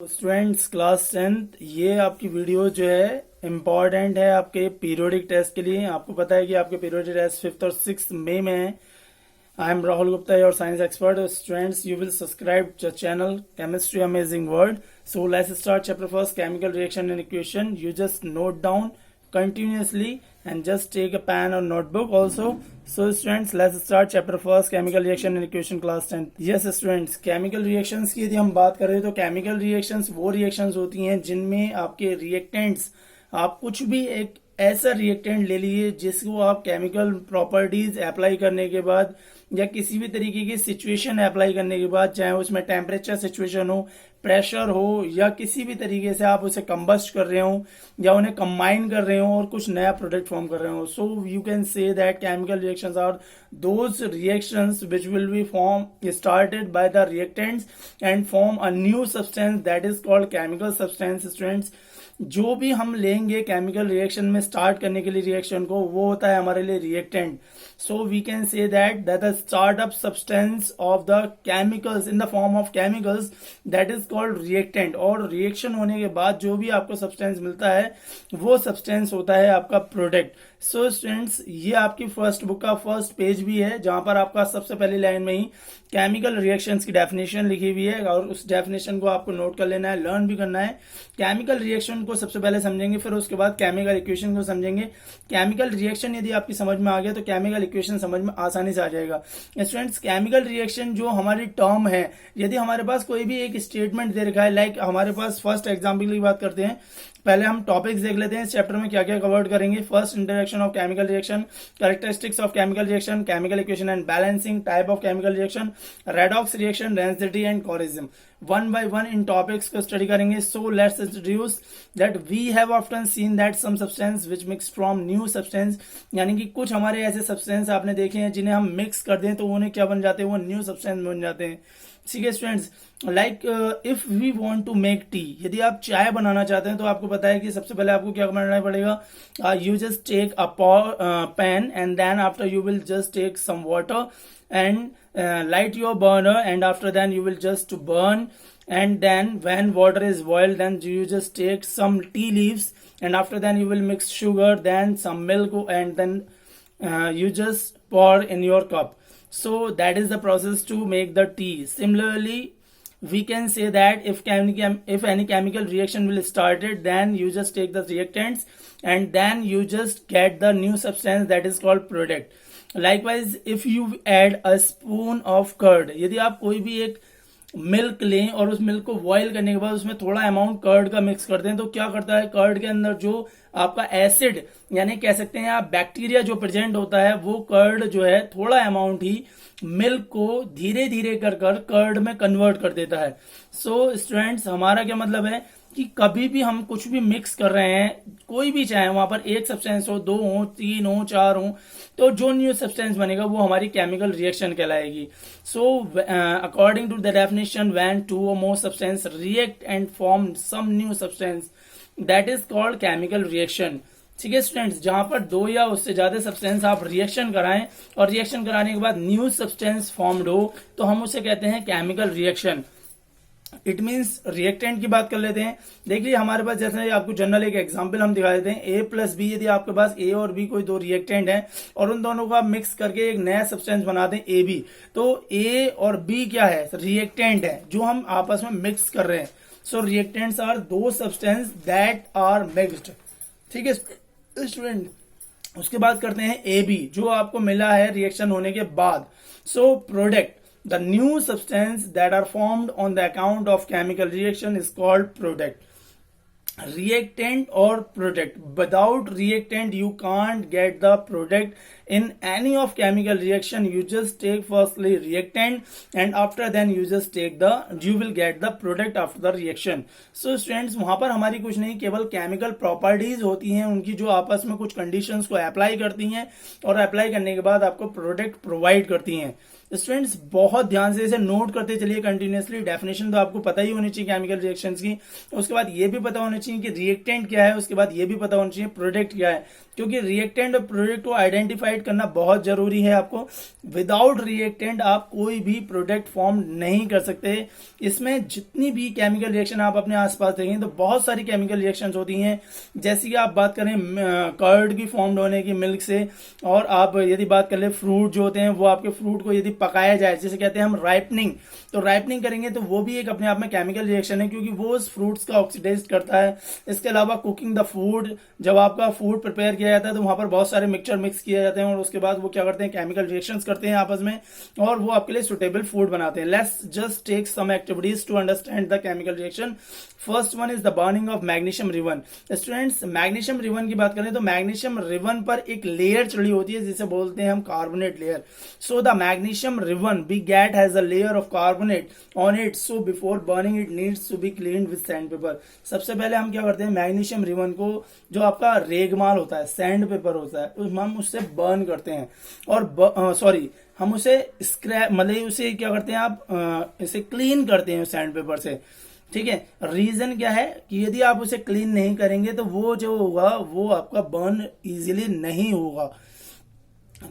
Students class 10th ये आपकी video जो है इम्पॉर्टेंट है आपके पीरियोडिक टेस्ट के लिए। आपको पता है कि आपके पीरियोडिक टेस्ट 5th और 6th मई में है। I am Rahul Gupta your science expert. Students you will subscribe the channel chemistry amazing world. So let's start chapter first chemical reaction and equation. You just note down continuously and just take a pen or notebook also. So students, let's start chapter first chemical reaction and equation class 10. Yes students, chemical reactions की यदि हम बात करें तो chemical reactions वो reactions होती हैं जिनमें आपके reactants, आप कुछ भी एक ऐसा रिएक्टेंट ले लीजिए जिसको आप केमिकल प्रॉपर्टीज अप्लाई करने के बाद या किसी भी तरीके की सिचुएशन अप्लाई करने के बाद, चाहे उसमें टेम्परेचर सिचुएशन हो, प्रेशर हो या किसी भी तरीके से आप उसे कंबस्ट कर रहे हो या उन्हें कंबाइन कर रहे हो और कुछ नया प्रोडक्ट फॉर्म कर रहे हो। So you can say that chemical reactions are those reactions which will be form started by the reactants and form a new substance that is called chemical substance. Students, जो भी हम लेंगे chemical reaction में start करने के लिए reaction को, वो होता है हमारे लिए reactant. So we can say that the startup substance of the chemicals in the form of chemicals that is called reactant. और रिएक्शन होने के बाद जो भी आपको सब्सटेंस मिलता है वो सब्सटेंस होता है आपका प्रोडक्ट। सो स्टूडेंट्स, ये आपकी फर्स्ट बुक का फर्स्ट पेज भी है जहां पर आपका सबसे पहली लाइन में ही केमिकल रिएक्शंस की डेफिनेशन लिखी हुई है और उस डेफिनेशन को आपको नोट कर लेना है, लर्न भी करना है। केमिकल रिएक्शन को सबसे पहले समझेंगे, फिर उसके बाद केमिकल इक्वेशन को समझेंगे। केमिकल रिएक्शन यदि आपकी समझ में आ गया तो केमिकल इक्वेशन समझ में आसानी से आ जाएगा। स्टूडेंट्स, केमिकल रिएक्शन जो हमारी टर्म है, यदि हमारे पास कोई भी एक स्टेटमेंट दे रखा है, लाइक हमारे पास फर्स्ट एग्जाम्पल की बात करते हैं, पहले हम टॉपिक्स देख लेते हैं इस चैप्टर में क्या क्या कवर करेंगे। First, introduction of chemical reaction, characteristics of chemical reaction, chemical equation and balancing, type of chemical reaction, redox reaction, density and corrosion. One by one in topics को स्टडी करेंगे। So let's introduce that we have often seen that some substance which mix from new substance, यानी कि कुछ हमारे ऐसे substance आपने देखे हैं जिन्हें हम मिक्स कर दें तो उन्हें क्या बन जाते हैं, वो न्यू सब्सटेंस बन जाते हैं। ठीक है students, like if we want to make tea, यदि आप चाय बनाना चाहते हैं तो आपको पता है कि सबसे पहले आपको क्या करना पड़ेगा। You just take a pan and then after you will just take some water and light your burner, and after then you will just burn, and then when water is boiled then you just take some tea leaves, and after then you will mix sugar, then some milk, and then you just pour in your cup. So that is the process to make the tea. Similarly, we can say that if any chemical reaction will started, then you just take the reactants and then you just get the new substance that is called product. Likewise, if you add a spoon of curd, यदि आप कोई भी एक milk लें और उस milk को boil करने के बाद उसमें थोड़ा अमाउंट कर्ड का मिक्स कर दें, तो क्या करता है, कर्ड के अंदर जो आपका एसिड यानी कह सकते हैं आप बैक्टीरिया जो प्रेजेंट होता है, वो कर्ड जो है थोड़ा अमाउंट ही मिल्क को धीरे धीरे कर कर्ड में कन्वर्ट कर देता है। सो स्टूडेंट्स, हमारा क्या मतलब है कि कभी भी हम कुछ भी मिक्स कर रहे हैं, कोई भी चाहे वहां पर एक सब्सटेंस हो, दो हो, तीन हो, चार हो, तो जो न्यू सब्सटेंस बनेगा वो हमारी केमिकल रिएक्शन कहलाएगी। So according to the definition, when two और more substance react and form some new substance that is called chemical reaction. ठीक है स्टूडेंट्स, जहां पर दो या उससे ज्यादा सब्सटेंस आप रिएक्शन कराएं और रिएक्शन कराने के बाद न्यू सब्सटेंस फॉर्म्ड हो तो हम उसे कहते हैं chemical reaction. It means reactant की बात कर लेते हैं। देखिए हमारे पास जैसे आपको जनरल एक एग्जांपल हम दिखा देते हैं, ए प्लस बी, यदि आपके पास ए और बी कोई दो रिएक्टेंट है और उन दोनों को आप मिक्स करके एक नया सब्सटेंस बना दें ए बी, तो ए और बी क्या है, रिएक्टेंट है जो हम आपस में मिक्स कर रहे हैं। सो रिएक्टेंट्स आर दो सब्सटेंस दैट आर मिक्स्ड। ठीक है स्टूडेंट, उसके बाद करते हैं ए बी, जो आपको मिला है रिएक्शन होने के बाद। So product, the new substance that are formed on the account of chemical reaction is called product. Reactant or product, without reactant you can't get the product in any of chemical reaction. You just take firstly reactant and after then you just take you will get the product after the reaction. So students, वहां पर हमारी कुछ नहीं, केवल chemical properties होती हैं उनकी जो आपस में कुछ कंडीशंस को अप्लाई करती हैं और अप्लाई करने के बाद आपको प्रोडक्ट प्रोवाइड करती हैं। स्टूडेंट्स बहुत ध्यान से इसे नोट करते चलिए कंटिन्यूअसली। डेफिनेशन तो आपको पता ही होनी चाहिए केमिकल रिएक्शंस की, उसके बाद ये भी पता होना चाहिए कि रिएक्टेंट क्या है, उसके बाद ये भी पता होना चाहिए प्रोडक्ट क्या है, क्योंकि रिएक्टेंट और प्रोडक्ट को आइडेंटिफाइड करना बहुत जरूरी है आपको। विदाउट रिएक्टेंट आप कोई भी प्रोडक्ट फॉर्म नहीं कर सकते। इसमें जितनी भी केमिकल रिएक्शन आप अपने आसपास देखेंगे तो बहुत सारी केमिकल रिएक्शंस होती हैं। जैसे कि आप बात करें कर्ड की फॉर्म होने की मिल्क से, और आप यदि बात कर ले फ्रूट जो होते हैं वो आपके फ्रूट को यदि पकाया जाए, जैसे कहते हैं हम राइपनिंग, तो राइपनिंग करेंगे तो वो भी एक अपने आप में केमिकल रिएक्शन है, क्योंकि वो उस फ्रूट्स का ऑक्सीडाइज करता है। इसके अलावा कुकिंग द फूड, जब आपका फूड प्रिपेयर किया जाता है तो वहां पर बहुत सारे मिक्सचर मिक्स किए जाते हैं और उसके बाद वो क्या करते हैं, केमिकल रिएक्शंस करते हैं आपस में और वो आपके लिए सुटेबल फूड बनाते हैं। Let's just take some activities to understand the chemical reaction. First one is the burning of magnesium ribbon. Students magnesium ribbon की बात करें तो मैग्नीशियम रिबन पर एक लेयर चढ़ी होती है जिसे बोलते हैं हम carbonate layer. So the magnesium ribbon be got has a layer of carbonate on it, so before burning it needs to be cleaned with sandpaper. सबसे पहले हम क्या करते हैं, मैग्नीशियम रिबन को, जो आपका रेगमाल होता है, सैंड पेपर होता है, हम उससे बर्न करते हैं और हम उसे स्क्रैप मतलब उसे क्या करते हैं आप इसे क्लीन करते हैं सैंड पेपर से। ठीक है, रीजन क्या है कि यदि आप उसे क्लीन नहीं करेंगे तो वो जो होगा वो आपका बर्न इजीली नहीं होगा।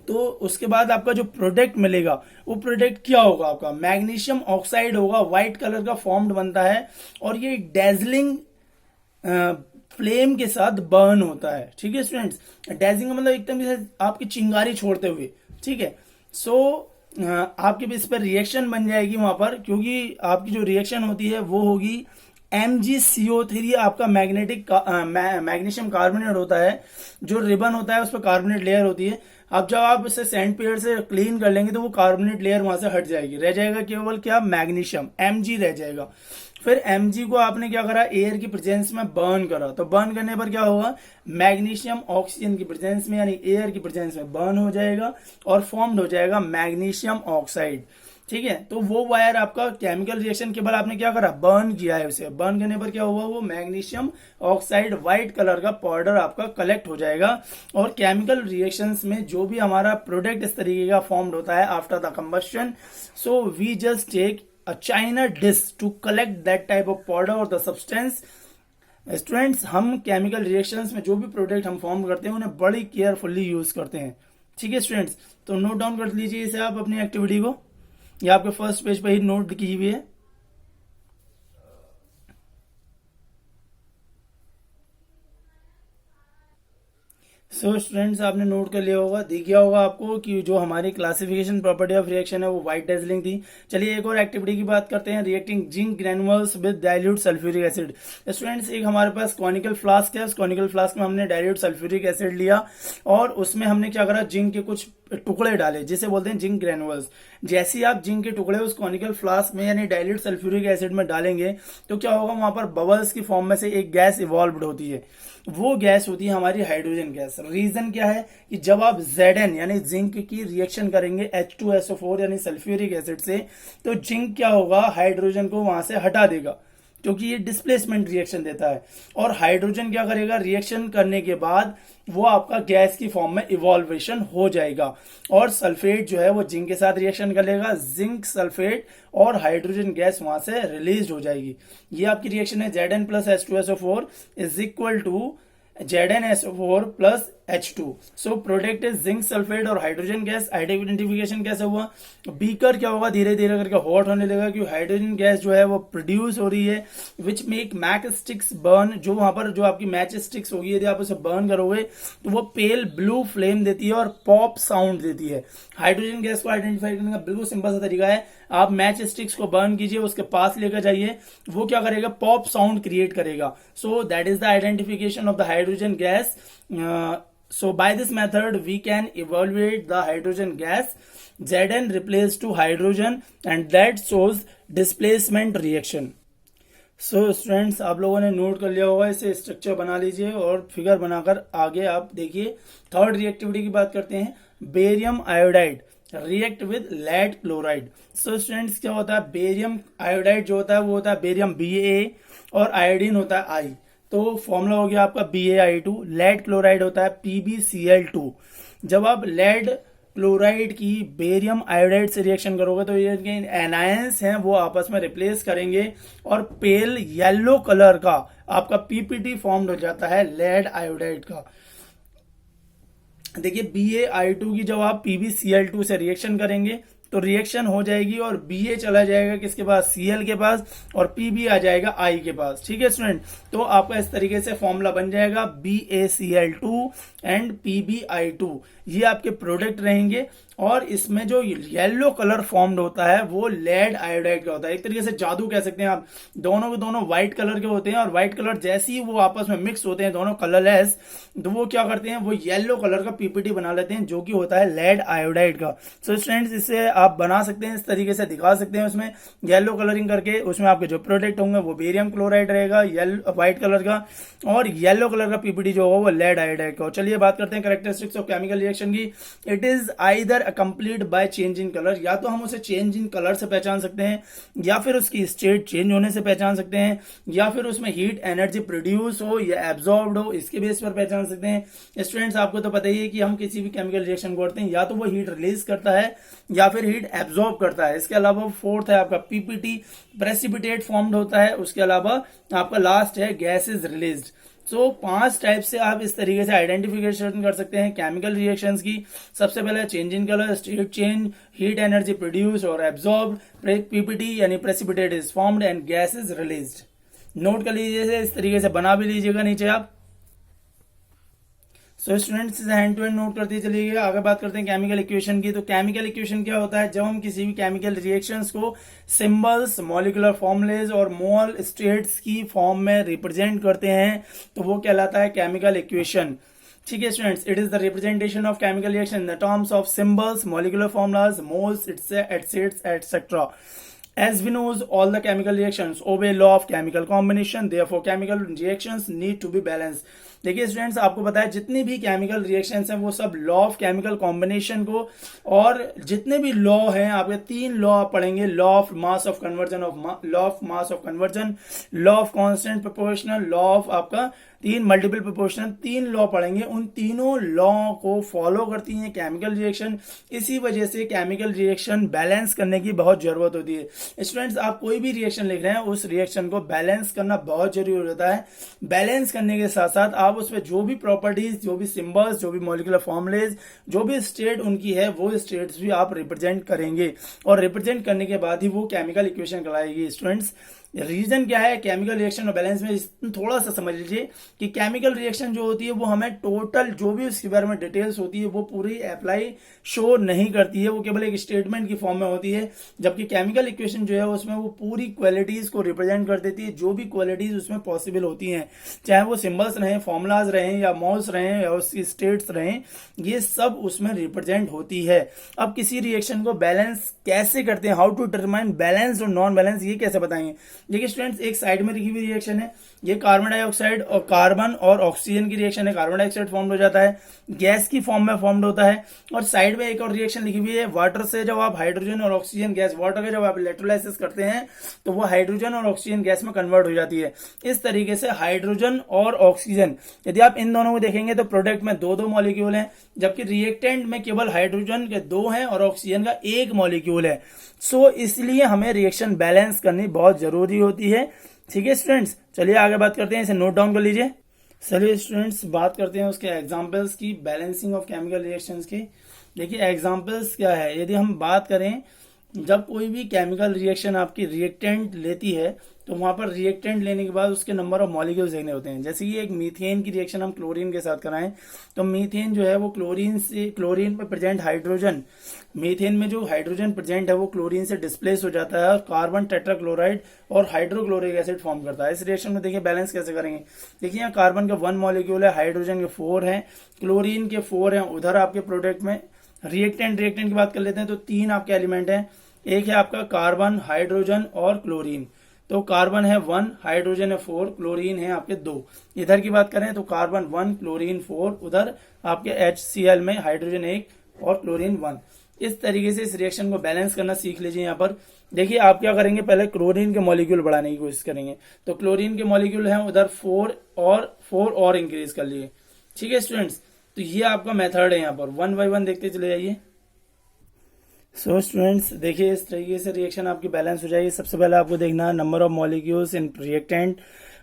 तो उसके बाद आपका जो प्रोडक्ट मिलेगा वो प्रोडक्ट क्या होगा, आपका मैग्नीशियम ऑक्साइड होगा, व्हाइट कलर का फॉर्म्ड बनता है और ये डेजलिंग फ्लेम के साथ बर्न होता है। ठीक है स्टूडेंट्स, डेजलिंग मतलब एकदम आपकी चिंगारी छोड़ते हुए। ठीक है, सो आपके इस पर रिएक्शन बन जाएगी वहां पर, क्योंकि आपकी जो रिएक्शन होती है वो होगी MgCO3 आपका मैग्नीशियम कार्बोनेट होता है, जो रिबन होता है उस पर कार्बोनेट लेयर होती है। अब जब आप इसे सैंड पेपर से क्लीन कर लेंगे तो वो कार्बोनेट लेयर वहां से हट जाएगी, रह जाएगा केवल क्या, मैग्नीशियम Mg रह जाएगा। फिर Mg को आपने क्या करा, एयर की प्रेजेंस में बर्न करा, तो बर्न करने पर क्या होगा, मैग्नीशियम ऑक्सीजन की प्रेजेंस में यानी एयर की प्रेजेंस में बर्न हो जाएगा और फॉर्म्ड हो जाएगा मैग्नीशियम ऑक्साइड। ठीक है, तो वो वायर आपका केमिकल रिएक्शन के बाद आपने क्या करा, बर्न किया है उसे, बर्न करने पर क्या हुआ, वो मैग्नीशियम ऑक्साइड व्हाइट कलर का पाउडर आपका कलेक्ट हो जाएगा। और केमिकल रिएक्शंस में जो भी हमारा प्रोडक्ट इस तरीके का फॉर्म्ड होता है after the combustion, so we just take a china dish to collect that type of powder or the substance। Students, हम केमिकल रिएक्शंस में जो भी प्रोडक्ट हम फॉर्म करते हैं उन्हें बड़ी केयरफुली यूज करते हैं। ठीक है स्टूडेंट्स, तो नोट डाउन कर लीजिए इसे आप अपनी एक्टिविटी को, या आपके फर्स्ट पेज पर ही नोट की हुई है। सो स्टूडेंट्स, आपने नोट कर लिया होगा, दिख गया होगा आपको कि जो हमारी क्लासिफिकेशन प्रॉपर्टी ऑफ रिएक्शन है वो व्हाइट डेजलिंग थी। चलिए एक और एक्टिविटी की बात करते हैं, reacting zinc granules with dilute sulphuric acid. Students, एक हमारे पास कॉनिकल फ्लास्क है, उस कॉनिकल फ्लास्क में हमने डाइल्यूट सल्फ्यूरिक एसिड लिया और उसमें हमने क्या करा, जिंक के कुछ टुकड़े डाले जिसे बोलते हैं जिंक ग्रेनुअल्स। जैसे ही आप जिंक के टुकड़े उस कॉनिकल फ्लास्क में यानी डाइल्यूट सल्फ्यूरिक एसिड में डालेंगे तो क्या होगा, वहां पर बबल्स की फॉर्म में से एक गैस इवॉल्व होती है, वो गैस होती है हमारी हाइड्रोजन गैस। रीजन क्या है कि जब आप Zn यानी जिंक की रिएक्शन करेंगे H2SO4 यानी सल्फ्यूरिक एसिड से, तो जिंक क्या होगा, हाइड्रोजन को वहां से हटा देगा, क्योंकि ये डिस्प्लेसमेंट रिएक्शन देता है। और हाइड्रोजन क्या करेगा, रिएक्शन करने के बाद वो आपका गैस की फॉर्म में इवॉल्वेशन हो जाएगा और सल्फेट जो है वो जिंक के साथ रिएक्शन कर लेगा, जिंक सल्फेट और हाइड्रोजन गैस वहां से रिलीज हो जाएगी। ये आपकी रिएक्शन है Zn plus H2SO4 is equal to ZnSO4 plus H2। So product is zinc sulphate और हाइड्रोजन गैस। आइडेंटिफिकेशन कैसे हुआ, बीकर क्या होगा, धीरे धीरे करके हॉट होने लगेगा क्योंकि हाइड्रोजन गैस जो है वो प्रोड्यूस हो रही है, which make match sticks burn. जो वहां पर जो आपकी मैच स्टिक्स होगी यदि आप उसे बर्न करोगे तो वो पेल ब्लू फ्लेम देती है और पॉप साउंड देती है। हाइड्रोजन गैस को आइडेंटिफाई करने का बिल्कुल सिंपल सा तरीका है, आप मैच स्टिक्स को बर्न कीजिए, उसके पास लेकर जाइए, वो क्या करेगा, पॉप साउंड क्रिएट करेगा। So that is the identification of the hydrogen gas. So by this method we can evaluate the hydrogen gas Zn replaced to hydrogen and that shows displacement reaction। So students, आप लोगों ने note कर लिया होगा, इसे structure बना लीजिए और फिगर बनाकर आगे आप देखिए। थर्ड रिएक्टिविटी की बात करते हैं, barium iodide react with lead chloride. So students, क्या होता है, बेरियम आयोडाइड जो होता है वो होता है बेरियम Ba और आयोडीन होता है I। तो फॉर्मूला हो गया आपका BaI2। लेड क्लोराइड होता है PbCl2। जब आप लेड क्लोराइड की बेरियम आयोडाइड से रिएक्शन करोगे तो ये एनायंस हैं वो आपस में रिप्लेस करेंगे और पेल येलो कलर का आपका पीपीटी फॉर्म हो जाता है लेड आयोडाइड का। देखिए BaI2 की जब आप PbCl2 से रिएक्शन करेंगे तो रिएक्शन हो जाएगी और Ba चला जाएगा किसके पास, Cl के पास, और Pb आ जाएगा I के पास। ठीक है स्टूडेंट, तो आपका इस तरीके से फॉर्मूला बन जाएगा BaCl2 एंड PbI2, ये आपके प्रोडक्ट रहेंगे। और इसमें जो येलो कलर फॉर्म्ड होता है वो लेड आयोडाइड का होता है। एक तरीके से जादू कह सकते हैं आप, दोनों के दोनों व्हाइट कलर के होते हैं और व्हाइट कलर जैसे ही वो आपस में मिक्स होते हैं दोनों कलरलेस, तो वो क्या करते हैं, वो येलो कलर का पीपीटी बना लेते हैं जो कि होता है लेड आयोडाइड का। सो स्टूडेंट्स, इससे आप बना सकते हैं, इस तरीके से दिखा सकते हैं उसमें येलो कलरिंग करके। उसमें आपके जो प्रोडक्ट होंगे वो बेरियम क्लोराइड रहेगा व्हाइट कलर का, और येलो कलर का पीपीटी जो होगा वो लेड आयोडाइड का। चलिए बात करते हैं कैरेक्टरिस्टिक्स ऑफ केमिकल रिएक्शन की। It is either complete by change in colour, या तो हम उसे चेंज इन कलर से पहचान सकते हैं, या फिर उसकी स्टेट चेंज होने से पहचान सकते हैं, या फिर उसमें हीट एनर्जी प्रोड्यूस हो या एब्जॉर्ब्ड हो, इसके बेस पर पहचान सकते हैं। स्टूडेंट्स, आपको तो पता ही है कि हम किसी भी केमिकल रिएक्शन करते हैं या तो वो हीट रिलीज करता है या फिर हीट एब्जॉर्ब करता है। इसके अलावा फोर्थ है आपका पीपीटी, प्रेसिपिटेट फॉर्म्ड होता है। उसके अलावा आपका लास्ट है gas is released. So 5 type से आप इस तरीके से आइडेंटिफिकेशन कर सकते हैं केमिकल रिएक्शंस की। सबसे पहले change in colour, state change, heat energy produce और एब्जॉर्ब, पीपीटी यानी precipitate is formed and gas is released. Note कर लीजिए, इस तरीके से बना भी लीजिएगा नीचे आप। So students, hand to hand note करते चलिएगा। आगे बात करते हैं केमिकल इक्वेशन की। तो केमिकल इक्वेशन क्या होता है, जब हम किसी भी केमिकल रिएक्शंस को सिंबल्स, मॉलिक्यूलर फॉर्मूलेज और मोल स्टेट्स की फॉर्म में रिप्रेजेंट करते हैं तो वो कहलाता है केमिकल इक्वेशन। ठीक है students, it is the representation of chemical reaction in the terms of symbols, molecular formulas, moles, etcetera. As we knows, all the chemical reactions obey law of chemical combination. Therefore, chemical reactions need to be balanced. देखिए students, आपको पता है जितनी भी chemical reactions हैं वो सब law of chemical combination को, और जितने भी लॉ हैं आपके 3 लॉ आप पढ़ेंगे, law of mass of conversion, law of constant proportional, law of आपका 3 मल्टीपल प्रोपोर्शनल, 3 लॉ पढ़ेंगे। उन तीनों लॉ को फॉलो करती हैं केमिकल रिएक्शन। इसी वजह से केमिकल रिएक्शन बैलेंस करने की बहुत जरूरत होती है। स्टूडेंट्स, आप कोई भी रिएक्शन लिख रहे हैं उस रिएक्शन को बैलेंस करना बहुत जरूरी होता है। बैलेंस करने के साथ साथ आप उसमें जो भी प्रॉपर्टीज, जो भी सिंबल्स, जो भी मॉलिक्यूलर फॉर्मुलेज, जो भी स्टेट उनकी है वो स्टेट्स भी आप रिप्रेजेंट करेंगे, और रिप्रेजेंट करने के बाद ही वो केमिकल इक्वेशन कहलाएगी। स्टूडेंट्स, रीजन क्या है केमिकल रिएक्शन और बैलेंस में, थोड़ा सा समझ लीजिए कि केमिकल रिएक्शन जो होती है वो हमें टोटल जो भी उसके बारे में डिटेल्स होती है वो पूरी अप्लाई शो नहीं करती है, वो केवल एक स्टेटमेंट की फॉर्म में होती है। जबकि केमिकल इक्वेशन जो है उसमें वो पूरी क्वालिटीज को रिप्रेजेंट कर देती है, जो भी क्वालिटीज उसमें पॉसिबल होती हैं, चाहे वो सिंबल्स रहे, फॉर्मुलाज रहे, या मोल्स रहे, या उसकी स्टेट्स रहे, ये सब उसमें रिप्रेजेंट होती है। अब किसी रिएक्शन को बैलेंस कैसे करते हैं, हाउ टू डिटरमाइन बैलेंस और नॉन बैलेंस, ये कैसे बताएंगे। देखिए स्टूडेंट्स, एक साइड में लिखी हुई रिएक्शन है, ये कार्बन डाइऑक्साइड और कार्बन और ऑक्सीजन की रिएक्शन है, कार्बन डाइऑक्साइड फॉर्म हो जाता है, गैस की फॉर्म में फॉर्म होता है। और साइड में एक और रिएक्शन लिखी हुई है, वाटर से जब आप हाइड्रोजन और ऑक्सीजन गैस, वाटर के जब आप इलेक्ट्रोलाइसिस करते हैं तो वो हाइड्रोजन और ऑक्सीजन गैस में कन्वर्ट हो जाती है। इस तरीके से हाइड्रोजन और ऑक्सीजन, यदि आप इन दोनों को देखेंगे तो प्रोडक्ट में 2-2 मॉलिक्यूल हैं, जबकि रिएक्टेंट में केवल हाइड्रोजन के 2 हैं और ऑक्सीजन का 1 मॉलिक्यूल है। सो इसलिए हमें रिएक्शन बैलेंस करनी बहुत जरूरी होती है। ठीक है स्टूडेंट्स, चलिए आगे बात करते हैं, इसे नोट डाउन कर लीजिए। चलिए स्टूडेंट्स, बात करते हैं उसके एग्जांपल्स की, बैलेंसिंग ऑफ केमिकल रिएक्शंस की। देखिए एग्जांपल्स क्या है, यदि हम बात करें जब कोई भी केमिकल रिएक्शन आपकी रिएक्टेंट लेती है तो वहां पर रिएक्टेंट लेने के बाद उसके नंबर ऑफ मॉलिक्यूल्स देखने होते हैं। जैसे कि एक मीथेन की रिएक्शन हम क्लोरीन के साथ कराएं तो मीथेन जो है वो क्लोरीन में प्रेजेंट हाइड्रोजन, मीथेन में जो हाइड्रोजन प्रेजेंट है वो क्लोरीन से डिस्प्लेस हो जाता है और कार्बन टेट्राक्लोराइड और हाइड्रोक्लोरिक एसिड फॉर्म करता है। इस रिएक्शन में देखिए बैलेंस कैसे करेंगे। देखिए यहाँ कार्बन का 1 मॉलिक्यूल है, हाइड्रोजन के 4 हैं, क्लोरीन के 4 हैं। उधर आपके प्रोडक्ट में रिएक्टेंट की बात कर लेते हैं तो 3 आपके एलिमेंट हैं, एक है आपका कार्बन, हाइड्रोजन और क्लोरीन। तो कार्बन है 1, हाइड्रोजन है 4, क्लोरीन है आपके 2। इधर की बात करें तो कार्बन 1, क्लोरीन 4, उधर आपके HCl में हाइड्रोजन 1 और क्लोरीन 1। इस तरीके से इस रिएक्शन को बैलेंस करना सीख लीजिए। यहाँ पर देखिए आप क्या करेंगे, पहले क्लोरीन के मॉलिक्यूल बढ़ाने की कोशिश करेंगे। तो क्लोरीन के मॉलिक्यूल हैं उधर 4 और इंक्रीज कर लिए। ठीक है स्टूडेंट्स, तो ये आपका मेथड है। यहाँ पर 1 बाय 1 देखते चले जाइए। सो स्टूडेंट्स देखिए, इस तरीके से रिएक्शन आपकी बैलेंस हो जाएगी। सबसे पहले आपको देखना है number of molecules in reactant,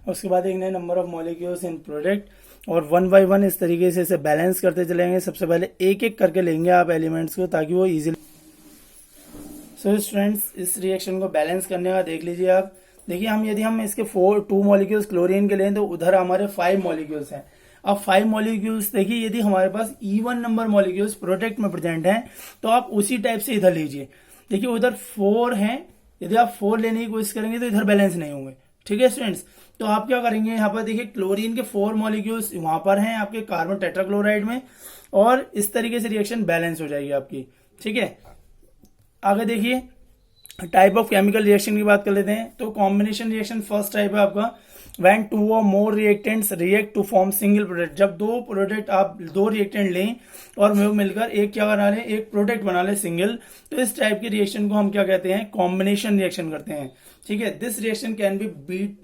उसके बाद देखना है number of molecules in product, और वन बाय वन इस तरीके से इसे बैलेंस करते चलेंगे। सबसे पहले एक एक करके लेंगे आप एलिमेंट्स को, ताकि वो इजीली। सो स्टूडेंट्स, इस रिएक्शन को बैलेंस करने का देख लीजिए आप। देखिए, यदि हम इसके 2 मॉलिक्यूल्स क्लोरीन के लें तो उधर हमारे 5 मॉलिक्यूल्स हैं। अब 5 मॉलिक्यूल्स देखिए, यदि हमारे पास इवन नंबर मॉलिक्यूल्स प्रोडक्ट में प्रेजेंट हैं तो आप उसी टाइप से इधर लीजिए। देखिए, उधर 4 हैं, यदि आप 4 लेने की कोशिश करेंगे तो इधर बैलेंस नहीं होंगे। ठीक है स्टूडेंट्स, तो आप क्या करेंगे, यहाँ पर देखिए क्लोरीन के 4 मॉलिक्यूल्स वहां पर हैं आपके कार्बन टेट्राक्लोराइड में, और इस तरीके से रिएक्शन बैलेंस हो जाएगी आपकी। ठीक है, आगे देखिए टाइप ऑफ केमिकल रिएक्शन की बात कर लेते हैं। तो कॉम्बिनेशन रिएक्शन फर्स्ट टाइप है आपका, व्हेन 2 और more reactants react to form single product. जब 2 प्रोडक्ट, आप 2 रिएक्टेंट लें और वो मिलकर एक क्या बना लें, एक प्रोडक्ट बना लें सिंगल, तो इस टाइप की रिएक्शन को हम क्या कहते हैं, कॉम्बिनेशन रिएक्शन करते हैं। ठीक है, this reaction can be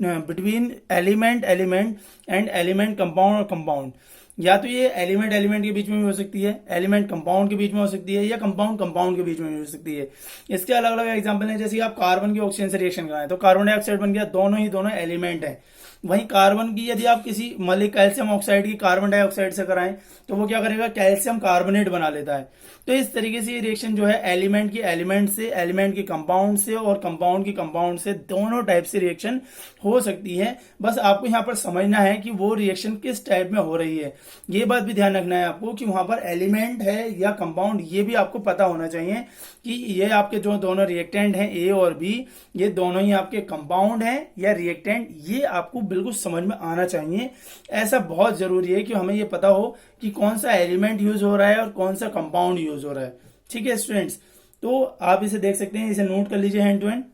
between element and element compound और कंपाउंड। या तो ये एलिमेंट के बीच में भी हो सकती है, एलिमेंट कंपाउंड के बीच में हो सकती है, या कंपाउंड के बीच में भी हो सकती है। इसके अलग अलग एग्जांपल हैं, जैसे आप कार्बन की ऑक्सीजन से रिएक्शन कराएं तो कार्बन डाइऑक्साइड बन गया, दोनों एलिमेंट है। वहीं कार्बन की यदि आप किसी कैल्शियम ऑक्साइड की कार्बन डाइऑक्साइड से कराएं तो वो क्या करेगा, कैल्शियम कार्बोनेट बना लेता है। तो इस तरीके से ये रिएक्शन जो है एलिमेंट की एलिमेंट से, एलिमेंट की कंपाउंड से, और कंपाउंड की कंपाउंड से, दोनों टाइप से रिएक्शन हो सकती है। बस आपको यहाँ पर समझना है कि वो रिएक्शन किस टाइप में हो रही है। ये बात भी ध्यान रखना है आपको कि वहां पर एलिमेंट है या कंपाउंड, ये भी आपको पता होना चाहिए कि ये आपके जो दोनों रिएक्टेंट हैं ए और बी, ये दोनों ही आपके कंपाउंड हैं या रिएक्टेंट, ये आपको बिल्कुल समझ में आना चाहिए। ऐसा बहुत जरूरी है कि हमें ये पता हो कि कौन सा एलिमेंट यूज हो रहा है और कौन सा कंपाउंड यूज हो रहा है। ठीक है स्टूडेंट्स, तो आप इसे देख सकते हैं, इसे नोट कर लीजिए hand to hand.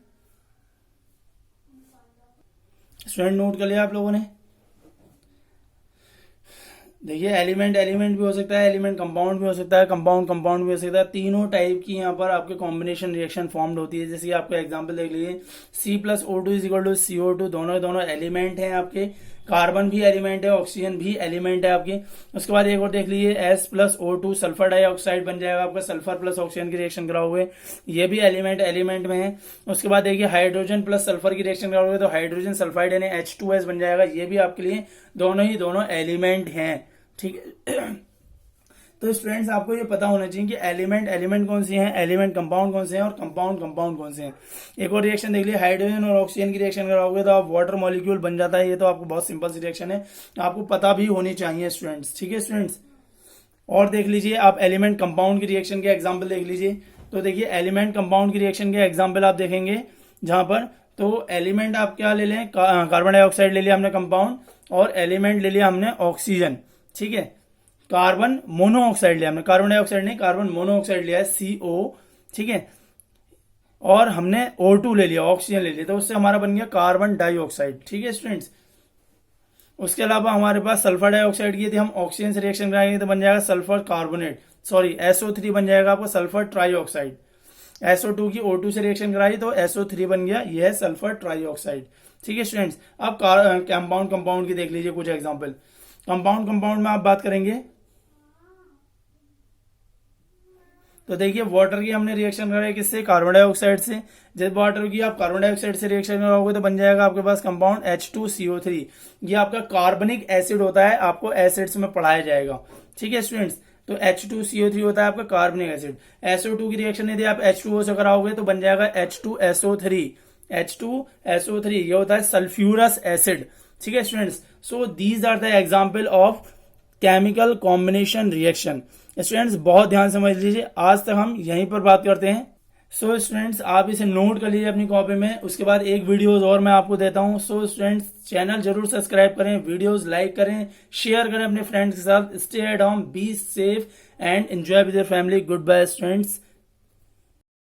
Student note कर लिया आप लोगों ने। देखिए, एलिमेंट भी हो सकता है, एलिमेंट कंपाउंड भी हो सकता है, कंपाउंड भी हो सकता है। तीनों टाइप की यहाँ पर आपके कॉम्बिनेशन रिएक्शन फॉर्म्ड होती है। जैसे आपका एग्जांपल देख लीजिए, C+O2 is equal to CO2, दोनों एलिमेंट हैं आपके। कार्बन भी एलिमेंट है, ऑक्सीजन भी एलिमेंट है आपके। उसके बाद एक और देख लीजिए, S+O2 सल्फर डाइऑक्साइड बन जाएगा आपका, सल्फर प्लस ऑक्सीजन की रिएक्शन कराओगे, ये भी एलिमेंट में है। उसके बाद देखिए हाइड्रोजन प्लस सल्फर की रिएक्शन कराओगे तो हाइड्रोजन सल्फाइड यानी H2S बन जाएगा, ये भी आपके लिए दोनों एलिमेंट हैं। ठीक है, तो स्टूडेंट्स आपको ये पता होना चाहिए कि एलिमेंट कौन से हैं, एलिमेंट कंपाउंड कौन से हैं, और कंपाउंड कौन से हैं। एक और रिएक्शन देख लिया, हाइड्रोजन और ऑक्सीजन की रिएक्शन कराओगे तो आप वाटर मॉलिक्यूल बन जाता है। ये तो आपको बहुत सिंपल सी रिएक्शन है, आपको पता भी होनी चाहिए स्टूडेंट्स। ठीक है स्टूडेंट्स, और देख लीजिए आप एलिमेंट कंपाउंड की रिएक्शन के एग्जाम्पल देख लीजिए। तो देखिए, एलिमेंट कंपाउंड की रिएक्शन के एग्जाम्पल आप देखेंगे जहां पर, तो एलिमेंट आप क्या ले लें, कार्बन डाइऑक्साइड ले लिया हमने कंपाउंड, और एलिमेंट ले लिया हमने ऑक्सीजन। ठीक है, कार्बन मोनोऑक्साइड लिया हमने, कार्बन डाइऑक्साइड नहीं, कार्बन मोनोऑक्साइड लिया है CO। ठीक है, और हमने O2 ले लिया, ऑक्सीजन ले लिया, तो उससे हमारा बन गया कार्बन डाइऑक्साइड। ठीक है स्टूडेंट्स, उसके अलावा हमारे पास सल्फर डाइऑक्साइड की यदि हम ऑक्सीजन से रिएक्शन कराएंगे तो बन जाएगा सल्फर कार्बोनेट, सॉरी SO3 बन जाएगा आपका सल्फर ट्राईऑक्साइड। SO2 की O2 से रिएक्शन कराई तो SO3 बन गया, यह है सल्फर ट्राईऑक्साइड। ठीक है स्टूडेंट्स, अब कंपाउंड की देख लीजिए कुछ एग्जाम्पल। कंपाउंड में आप बात करेंगे तो देखिए, वाटर की हमने रिएक्शन कराई किससे, कार्बन डाइऑक्साइड से। जब वाटर की आप कार्बन डाइऑक्साइड से रिएक्शन कराओगे तो बन जाएगा आपके पास कंपाउंड H2CO3। ये आपका कार्बनिक एसिड होता है, आपको एसिड्स में पढ़ाया जाएगा। ठीक है स्टूडेंट्स, तो H2CO3 होता है आपका कार्बनिक एसिड। SO2 की रिएक्शन यदि आप H2O से कराओगे तो बन जाएगा H2SO3। ये होता है सल्फ्यूरस एसिड। ठीक है students, so these are the example of chemical combination reaction. Students बहुत ध्यान समझ लीजिए, आज तक हम यहीं पर बात करते हैं। सो स्टूडेंट्स आप इसे नोट कर लीजिए अपनी कॉपी में, उसके बाद एक वीडियोस और मैं आपको देता हूं। सो स्टूडेंट्स चैनल जरूर सब्सक्राइब करें, वीडियोस लाइक करें, शेयर करें अपने फ्रेंड्स के साथ। Stay at home, be safe and enjoy with your family. Goodbye students.